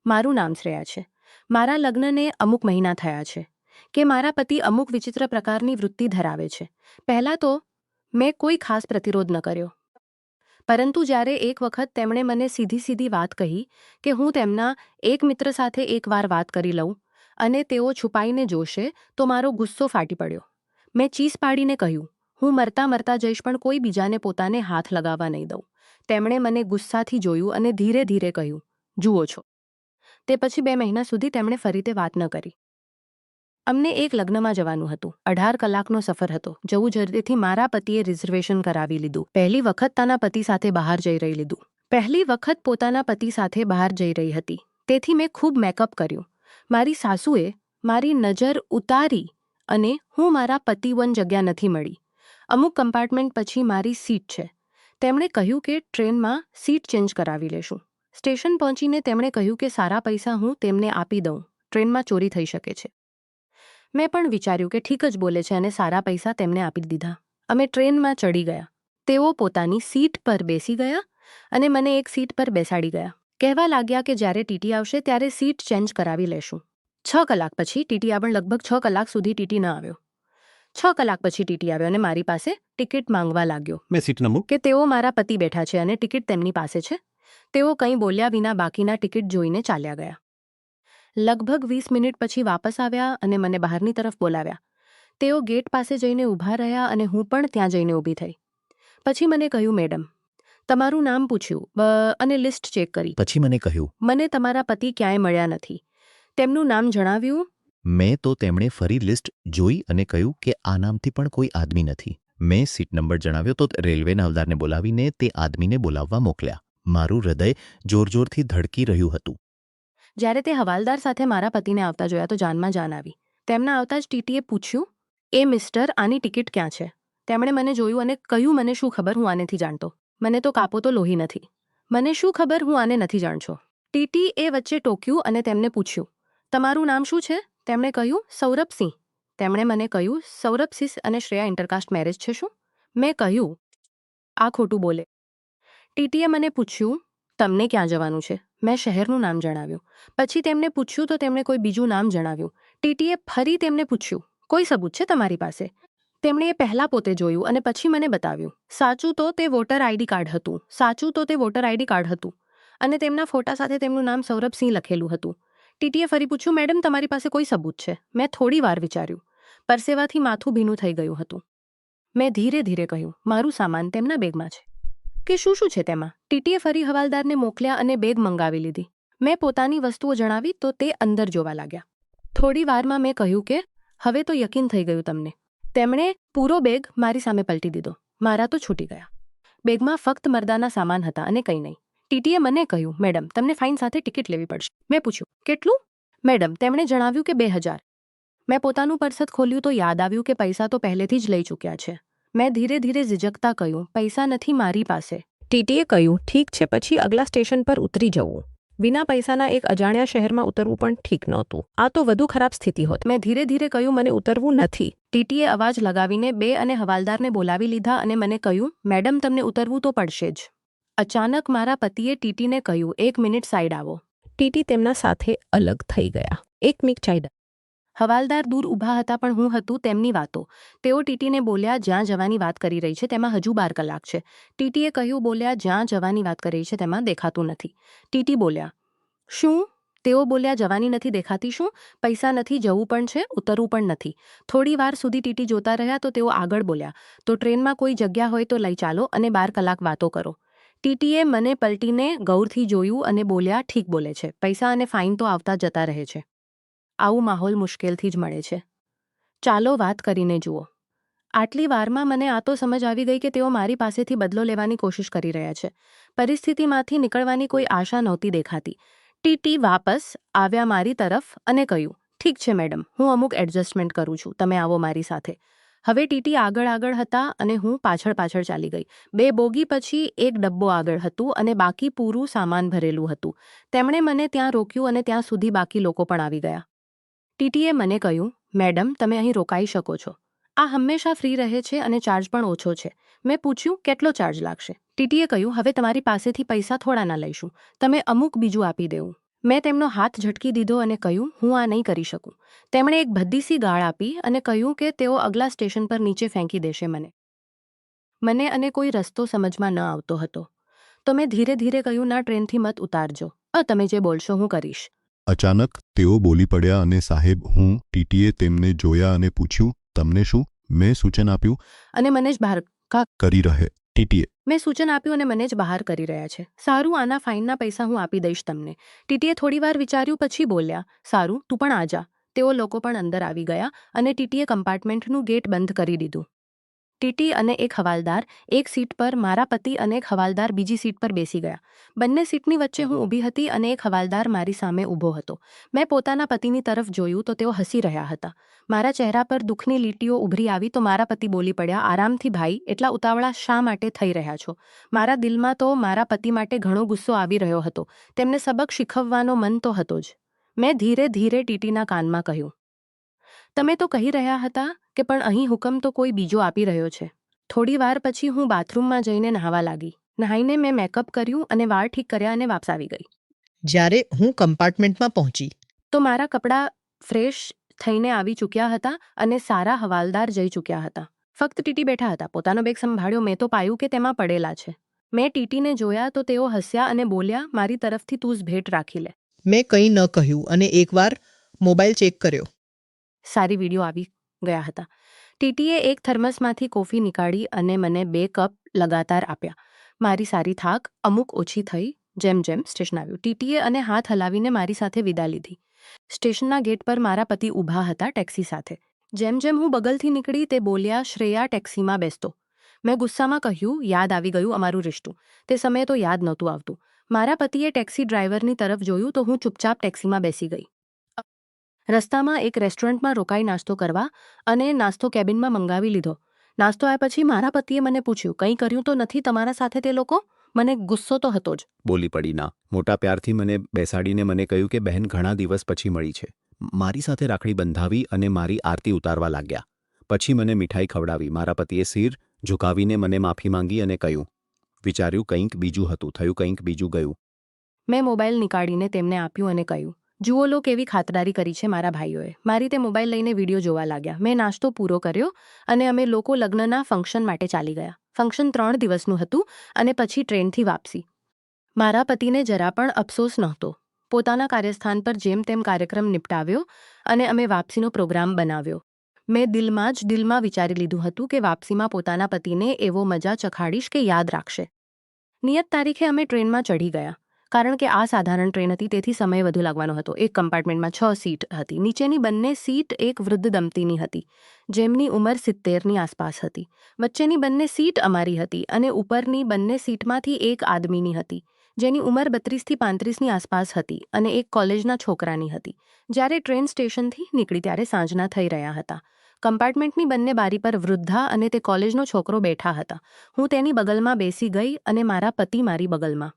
મારું નામ શ્રેયા છે. મારા લગ્નને અમુક મહિના થયા છે કે મારા પતિ અમુક વિચિત્ર પ્રકારની વૃત્તિ ધરાવે છે. પહેલાં તો મેં કોઈ ખાસ પ્રતિરોધ ન કર્યો, પરંતુ જ્યારે એક વખત તેમણે મને સીધી વાત કહી કે હું તેમના એક મિત્ર સાથે એકવાર વાત કરી લઉં અને તેઓ છુપાઈને જોશે, તો મારો ગુસ્સો ફાટી પડ્યો. મેં ચીસ પાડીને કહ્યું, હું મરતા જઈશ પણ કોઈ બીજાને પોતાને હાથ લગાવવા નહીં દઉં. તેમણે મને ગુસ્સાથી જોયું અને ધીરે કહ્યું, જુઓ છો. તે પછી 2 મહિના સુધી તેમણે ફરી તે વાત ન કરી. અમને એક લગ્નમાં જવાનું હતું. 18 કલાકનો સફર હતો. જવું જલ્દીથી મારા પતિએ રિઝર્વેશન કરાવી લીધું. પહેલી વખત પોતાના પતિ સાથે બહાર જઈ રહી હતી. તેથી મેં ખૂબ મેકઅપ કર્યું. મારી સાસુએ મારી નજર ઉતારી અને હું મારા પતિ1 જગ્યા નથી મળી. અમુક કમ્પાર્ટમેન્ટ પછી મારી સીટ છે. તેમણે કહ્યું કે ટ્રેનમાં સીટ ચેન્જ કરાવી લેશું. સ્ટેશન પહોંચીને તેમણે કહ્યું કે સારા પૈસા હું તેમને આપી દઉં, ટ્રેનમાં ચોરી થઈ શકે છે. મેં પણ વિચાર્યું કે ઠીક જ બોલે છે અને સારા પૈસા તેમને આપી દીધા. અમે ટ્રેનમાં ચડી ગયા. તેઓ પોતાની સીટ પર બેસી ગયા અને મને એક સીટ પર બેસાડી ગયા. કહેવા લાગ્યા કે જ્યારે ટીટી આવશે ત્યારે સીટ ચેન્જ કરાવી લેશું. 6 કલાક પછી ટીટી આવ્યો. લગભગ 6 કલાક સુધી ટીટી ન આવ્યો. 6 કલાક પછી ટીટી આવ્યો અને મારી પાસે ટિકિટ માંગવા લાગ્યો. મેં સીટ નંબર કે તેઓ મારા પતિ બેઠા છે અને ટિકિટ તેમની પાસે છે. તેઓ કંઈ બોલ્યા વિના બાકીના ટિકિટ જોઈને ચાલ્યા ગયા. લગભગ 20 મિનિટ પછી વાપસ આવ્યા અને મને બહારની તરફ બોલાવ્યા. તેઓ ગેટ પાસે જઈને ઊભા રહ્યા અને હું પણ ત્યાં જઈને ઊભી થઈ. પછી મને કહ્યું, મેડમ, તમારું નામ પૂછ્યું અને લિસ્ટ ચેક કરી. પછી મને કહ્યું, મને તમારા પતિ ક્યાંય મળ્યા નથી. તેમનું નામ જણાવ્યું. મેં તો તેમણે ફરી લિસ્ટ જોઈ અને કહ્યું કે આ નામથી પણ કોઈ આદમી નથી. મેં સીટ નંબર જણાવ્યો તો રેલવેના હવલદારને બોલાવીને તે આદમીને બોલાવવા મોકલ્યા. મારું હૃદય જોરથી ધડકી રહ્યું હતું. જ્યારે તે હવાલદાર સાથે મારા પતિને આવતા જોયા તો જાનમાં જાન આવી. તેમના આવતા જ ટીટીએ પૂછ્યું, એ મિસ્ટર, આની ટિકિટ ક્યાં છે? તેમણે મને જોયું અને કહ્યું, મને શું ખબર, હું આને નથી જાણતો. મને તો કાપો તો લોહી નથી. મને શું ખબર, હું આને નથી જાણતો. ટીટી એ વચ્ચે ટોક્યું અને તેમને પૂછ્યું, તમારું નામ શું છે? તેમણે કહ્યું, સૌરભસિંહ. તેમણે મને કહ્યું, સૌરભસિંહ અને શ્રેયા ઇન્ટરકાસ્ટ મેરેજ છે શું? મેં કહ્યું, આ ખોટું બોલે. ટીટીએ મને પૂછ્યું, તમને ક્યાં જવાનું છે? મેં શહેરનું નામ જણાવ્યું. પછી તેમને પૂછ્યું તો તેમણે કોઈ બીજું નામ જણાવ્યું. ટીટીએ ફરી તેમને પૂછ્યું, કોઈ સબૂત છે તમારી પાસે? તેમણે એ પહેલાં પોતે જોયું અને પછી મને બતાવ્યું. સાચું તો તે વોટર આઈડી કાર્ડ હતું અને તેમના ફોટા સાથે તેમનું નામ સૌરભસિંહ લખેલું હતું. ટીટીએ ફરી પૂછ્યું, મેડમ, તમારી પાસે કોઈ સબૂત છે? મેં થોડી વાર વિચાર્યું. પરસેવાથી માથું ભીનું થઈ ગયું હતું. મેં ધીરે કહ્યું, મારું સામાન તેમના બેગમાં છે. કે શું છે તેમાં? ટીટીએ ફરી હવાલદારને મોકલ્યા અને બેગ મંગાવી લીધી. મેં પોતાની વસ્તુઓ જણાવી તો તે અંદર જોવા લાગ્યા. થોડી વારમાં મેં કહ્યું કે હવે તો યકીન થઈ ગયું તમને. તેમણે પૂરો બેગ મારી સામે પલટી દીધો. મારા તો છૂટી ગયા. બેગમાં ફક્ત મર્દાના સામાન હતા અને કંઈ નહીં. ટીટીએ મને કહ્યું, મેડમ, તમને ફાઇન સાથે ટિકિટ લેવી પડશે. મેં પૂછ્યું, કેટલું? મેડમ, તેમણે જણાવ્યું કે 2000. મેં પોતાનું પર્સ ખોલ્યું તો યાદ આવ્યું કે પૈસા તો પહેલેથી જ લઈ ચૂક્યા છે. મેં ધીરે ઝીઝકતા કહ્યું, પૈસા નથી મારી પાસે. ટીટીએ કહ્યું, ઠીક છે, પછી અગલા સ્ટેશન પર ઉતરી જવું. વિના પૈસાના એક અજાણ્યા શહેરમાં ઉતરવું પણ ઠીક નહોતું. આ તો વધુ ખરાબ સ્થિતિ હોત. મેં ધીરે કહ્યું, મને ઉતરવું નથી. ટીટીએ અવાજ લગાવીને 2 અને હવાલદારને બોલાવી લીધા અને મને કહ્યું, મેડમ, તમને ઉતરવું તો પડશે જ. અચાનક મારા પતિએ ટીટીને કહ્યું, 1 મિનિટ સાઈડ આવો. ટીટી તેમના સાથે અલગ થઈ ગયા. 1 મિનિટ સાઈડ. હવાલદાર દૂર ઊભા હતા પણ હું હતું તેમની વાતો. તેઓ ટીટીને બોલ્યા, જ્યાં જવાની વાત કરી રહી છે તેમાં હજુ 12 કલાક છે. ટીટીએ કહ્યું, બોલ્યા, જ્યાં જવાની વાત કરી રહી છે તેમાં દેખાતું નથી. ટીટી બોલ્યા, શું? તેઓ બોલ્યા, જવાની નથી દેખાતી શું? પૈસા નથી, જવું પણ છે, ઉતરવું પણ નથી. થોડી વાર સુધી ટીટી જોતા રહ્યા તો તેઓ આગળ બોલ્યા, તો ટ્રેનમાં કોઈ જગ્યા હોય તો લઈ ચાલો અને 12 કલાક વાતો કરો. ટીટીએ મને પલટીને ગૌરથી જોયું અને બોલ્યા, ઠીક બોલે છે, પૈસા અને ફાઇન તો આવતા જતા રહે છે. આવું માહોલ મુશ્કેલથી જ મળે છે. ચાલો વાત કરીને જુઓ. આટલી વારમાં મને આ તો સમજ આવી ગઈ કે તેઓ મારી પાસેથી બદલો લેવાની કોશિશ કરી રહ્યા છે. પરિસ્થિતિમાંથી નીકળવાની કોઈ આશા નહોતી દેખાતી. ટીટી વાપસ આવ્યા મારી તરફ અને કહ્યું, ઠીક છે મેડમ, હું અમુક એડજસ્ટમેન્ટ કરું છું, તમે આવો મારી સાથે. હવે ટીટી આગળ હતા અને હું પાછળ ચાલી ગઈ. 2 બોગી પછી એક ડબ્બો આગળ હતું અને બાકી પૂરું સામાન ભરેલું હતું. તેમણે મને ત્યાં રોક્યું અને ત્યાં સુધી બાકી લોકો પણ આવી ગયા. ટીટીએ મને કહ્યું, મેડમ, તમે અહીં રોકાઈ શકો છો. આ હંમેશા ફ્રી રહે છે અને ચાર્જ પણ ઓછો છે. મેં પૂછ્યું, કેટલો ચાર્જ લાગશે? ટીટીએ કહ્યું, હવે તમારી પાસેથી પૈસા થોડા ના લઈશું, તમે અમુક બીજું આપી દેવું. મેં તેમનો હાથ ઝટકી દીધો અને કહ્યું, હું આ નહીં કરી શકું. તેમણે એક ભદ્દીસી ગાળ આપી અને કહ્યું કે તેઓ અગલા સ્ટેશન પર નીચે ફેંકી દેશે મને અને કોઈ રસ્તો સમજમાં ન આવતો હતો. તો મેં ધીરે ધીરે કહ્યું, ના, ટ્રેનથી મત ઉતારજો. તમે જે બોલશો હું કરીશ. અચાનક તેઓ બોલી પડ્યા અને સાહેબ હું ટીટીએ તેમને જોયા અને પૂછ્યું, તમને શું? મેં સૂચન આપ્યું. અને મને જ બહાર કરી રહે. ટીટીએ મેં સૂચન આપ્યું અને મને જ બહાર કરી રહ્યા છે. સારું, આના ફાઇનના પૈસા હું આપી દઈશ તમને. ટીટીએ થોડીવાર વિચાર્યું પછી બોલ્યા, સારું, તું પણ આ જા. તેઓ લોકો પણ અંદર આવી ગયા અને ટીટીએ કમ્પાર્ટમેન્ટનું ગેટ બંધ કરી દીધું. ટીટી અને એક હવાલદાર એક સીટ પર, મારા પતિ અને એક હવાલદાર બીજી સીટ પર બેસી ગયા. બંને સીટની વચ્ચે હું ઊભી હતી અને એક હવાલદાર મારી સામે ઊભો હતો. મેં પોતાના પતિની તરફ જોયું તો તેઓ હસી રહ્યા હતા. મારા ચહેરા પર દુઃખની લીટીઓ ઉભરી આવી તો મારા પતિ બોલી પડ્યા, આરામથી ભાઈ, એટલા ઉતાવળા શા માટે થઈ રહ્યા છો? મારા દિલમાં તો મારા પતિ માટે ઘણો ગુસ્સો આવી રહ્યો હતો. તેમને સબક શીખવવાનો મન તો હતો જ. મેં ધીરે ધીરે ટીટીના કાનમાં કહ્યું, તમે તો કહી રહ્યા હતા કે પણ અહીં હુકમ તો કોઈ બીજો આપી રહ્યો છે. થોડી વાર પછી હું બાથરૂમમાં જઈને નહાવા લાગી. નહાઈને મેં મેકઅપ કર્યું અને વાળ ઠીક કર્યા અને વાપસ આવી ગઈ. જ્યારે હું કમ્પાર્ટમેન્ટમાં પહોંચી તો મારા કપડાં ફ્રેશ થઈને આવી ચૂક્યા હતા અને સારા હવાલદાર જઈ ચૂક્યા હતા. ફક્ત ટીટી બેઠા હતા. પોતાનો બેગ સંભાળ્યો. મેં તો પાયું કે તેમાં પડેલા છે. મેં ટીટીને જોયા તો તેઓ હસ્યા અને બોલ્યા, મારી તરફથી તું જ ભેટ રાખી લે. મેં કંઈ ન કહ્યું અને એકવાર મોબાઈલ ચેક કર્યો. સારી વિડીયો આવી ગયા હતા. ટીટીએ એક થર્મસમાંથી કોફી નીકાળી અને મને 2 કપ લગાતાર આપ્યા. મારી સારી થાક અમુક ઓછી થઈ જેમ જેમ સ્ટેશન આવ્યું. ટીટીએ અને હાથ હલાવીને મારી સાથે વિદા લીધી. સ્ટેશનના ગેટ પર મારા પતિ ઊભા હતા ટેક્સી સાથે. જેમ જેમ હું બગલથી નીકળી તે બોલ્યા, શ્રેયા, ટેક્સીમાં બેસતો. મેં ગુસ્સામાં કહ્યું, યાદ આવી ગયું અમારું રિશ્તું. તે સમયે તો યાદ નહોતું આવતું. મારા પતિએ ટેક્સી ડ્રાઈવરની તરફ જોયું તો હું ચૂપચાપ ટેક્સીમાં બેસી ગઈ. રસ્તામાં એક રેસ્ટોરન્ટમાં રોકાઈ નાસ્તો કરવા અને નાસ્તો કેબિનમાં મંગાવી લીધો. નાસ્તો આવ્યા પછી મારા પતિએ મને પૂછ્યું, કંઈ કર્યું તો નથી તમારા સાથે તે લોકો? મને ગુસ્સો તો હતો જ. બોલી પડી ના. મોટા પ્યારથી મને બેસાડીને મને કહ્યું કે બહેન ઘણા દિવસ પછી મળી છે. મારી સાથે રાખડી બંધાવી અને મારી આરતી ઉતારવા લાગ્યા. પછી મને મીઠાઈ ખવડાવી. મારા પતિએ સિર ઝુકાવીને મને માફી માંગી અને કહ્યું, વિચાર્યું કંઈક બીજું હતું, થયું કંઈક બીજું ગયું. મેં મોબાઈલ નીકાળીને તેમને આપ્યું અને કહ્યું, જુઓ લો કેવી ખાતરદારી કરી છે મારા ભાઈઓએ. મારી તે મોબાઈલ લઈને વિડીયો જોવા લાગ્યા. મેં નાસ્તો પૂરો કર્યો અને અમે લોકો લગ્નના ફંક્શન માટે ચાલી ગયા. ફંક્શન 3 દિવસનું હતું અને પછી ટ્રેનથી વાપસી. મારા પતિને જરા પણ અફસોસ નહોતો. પોતાના કાર્યસ્થાન પર જેમ તેમ કાર્યક્રમ નિપટાવ્યો અને અમે વાપસીનો પ્રોગ્રામ બનાવ્યો. મેં દિલમાં જ દિલમાં વિચારી લીધું હતું કે વાપસીમાં પોતાના પતિને એવો મજા ચખાડીશ કે યાદ રાખશે. નિયત તારીખે અમે ટ્રેનમાં ચઢી ગયા. કારણ કે આ સાધારણ ટ્રેન હતી તેથી સમય વધુ લાગવાનો હતો. એક કમ્પાર્ટમેન્ટમાં 6 સીટ હતી. નીચેની બંને સીટ એક વૃદ્ધ દંપતીની હતી જેમની ઉંમર 70ની આસપાસ હતી. વચ્ચેની બંને સીટ અમારી હતી અને ઉપરની બંને સીટમાંથી એક આદમીની હતી જેની ઉંમર 32થી 35ની આસપાસ હતી અને એક કોલેજના છોકરાની હતી. જ્યારે ટ્રેન સ્ટેશનથી નીકળી ત્યારે સાંજના થઈ રહ્યા હતા. કમ્પાર્ટમેન્ટની બંને બારી પર વૃદ્ધા અને તે કોલેજનો છોકરો બેઠા હતા. હું તેની બગલમાં બેસી ગઈ અને મારા પતિ મારી બગલમાં.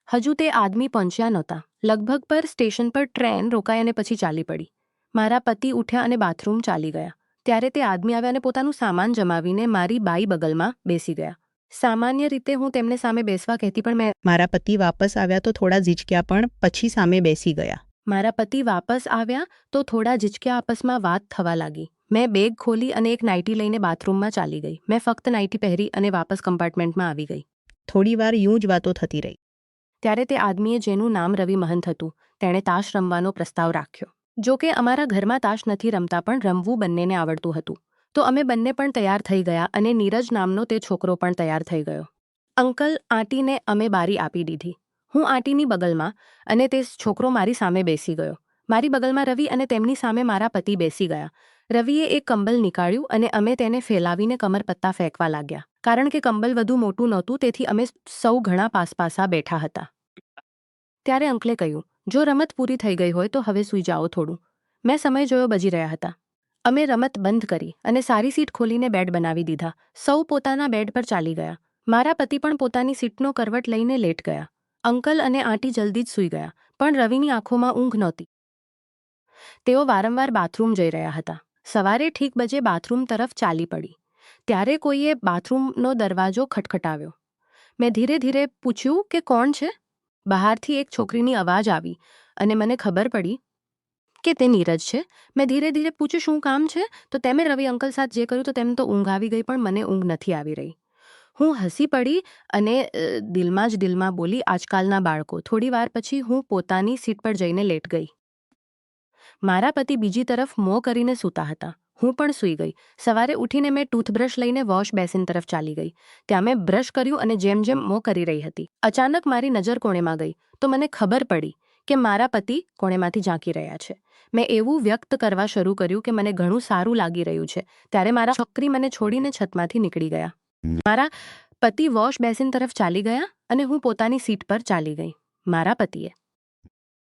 હજુ તે આદમી પહોંચ્યા નહોતા. લગભગ પર સ્ટેશન પર ટ્રેન રોકાઈ અને પછી ચાલી પડી. મારા પતિ ઉઠ્યા અને બાથરૂમ ચાલી ગયા. ત્યારે તે આદમી આવ્યા અને પોતાનું સામાન જમાવીને મારી બાઈ બગલમાં બેસી ગયા. સામાન્ય રીતે હું તેમને સામે બેસવા કહેતી પણ મારા પતિ વાપસ આવ્યા તો થોડા ઝીચક્યા પણ પછી સામે બેસી ગયા. મારા પતિ વાપસ આવ્યા તો થોડા ઝીચક્યા આપસમાં વાત થવા લાગી. મેં બેગ ખોલી અને એક નાઇટી લઈને બાથરૂમમાં ચાલી ગઈ. મેં ફક્ત નાઇટી પહેરી અને વાપસ કમ્પાર્ટમેન્ટમાં આવી ગઈ. થોડી વાર યું જ વાતો થતી રહી. ત્યારે તે આદમીએ જેનું નામ રવિ મહંત હતું તેણે તાશ રમવાનો પ્રસ્તાવ રાખ્યો. જો કે અમારા ઘરમાં તાશ નથી રમતા પણ રમવું બંનેને આવડતું હતું. તો અમે બંને પણ તૈયાર થઈ ગયા અને નીરજ નામનો તે છોકરો પણ તૈયાર થઈ ગયો. અંકલ આંટીને અમે બારી આપી દીધી. હું આંટીની બગલમાં અને તે છોકરો મારી સામે બેસી ગયો. મારી બગલમાં રવિ અને તેમની સામે મારા પતિ બેસી ગયા. રવિએ એક કંબલ નીકાળ્યું અને અમે તેને ફેલાવીને કમરપત્તા ફેંકવા લાગ્યા. કારણ કે કંબલ વધુ મોટું નહોતું તેથી અમે સૌ ઘણા પાસપાસા બેઠા હતા. ત્યારે અંકલે કહ્યું, જો રમત પૂરી થઈ ગઈ હોય તો હવે સૂઈ જાઓ થોડું. મેં સમય જોયો બજી રહ્યા હતા. અમે રમત બંધ કરી અને સારી સીટ ખોલીને બેડ બનાવી દીધા. સૌ પોતાના બેડ પર ચાલી ગયા. મારા પતિ પણ પોતાની સીટનો કરવટ લઈને લેટ ગયા. અંકલ અને આંટી જલ્દી જ સૂઈ ગયા પણ રવિની આંખોમાં ઊંઘ નહોતી. તેઓ વારંવાર બાથરૂમ જઈ રહ્યા હતા. સવારે ઠીક બજે બાથરૂમ તરફ ચાલી પડી. ત્યારે કોઈએ બાથરૂમનો દરવાજો ખટખટાવ્યો. મેં ધીરે ધીરે પૂછ્યું કે કોણ છે? બહારથી એક છોકરીની અવાજ આવી અને મને ખબર પડી કે તે નીરજ છે. મેં ધીરે ધીરે પૂછ્યું શું કામ છે, તો તેમે રવિ અંકલ સાથે જે કર્યું તો તેમ તો ઊંઘ આવી ગઈ, પણ મને ઊંઘ નથી આવી રહી. હું હસી પડી અને દિલમાં જ દિલમાં બોલી, આજકાલના બાળકો. થોડી વાર પછી હું પોતાની સીટ પર જઈને લેટ ગઈ. મારા પતિ બીજી તરફ મોં કરીને સૂતા હતા. હું પણ સૂઈ ગઈ. સવારે ઉઠીને મેં ટૂથબ્રશ લઈને વોશ બેસિન તરફ ચાલી ગઈ. ત્યાં મેં બ્રશ કર્યું અને જેમ જેમ મોં કરી રહી હતી, અચાનક મારી નજર કોણેમાં ગઈ તો મને ખબર પડી કે મારા પતિ કોણેમાંથી ઝાંકી રહ્યા છે. મેં એવું વ્યક્ત કરવા શરૂ કર્યું કે મને ઘણું સારું લાગી રહ્યું છે. ત્યારે મારા છોકરી મને છોડીને છતમાંથી નીકળી ગયા. મારા પતિ વોશ બેસિન તરફ ચાલી ગયા અને હું પોતાની સીટ પર ચાલી ગઈ. મારા પતિએ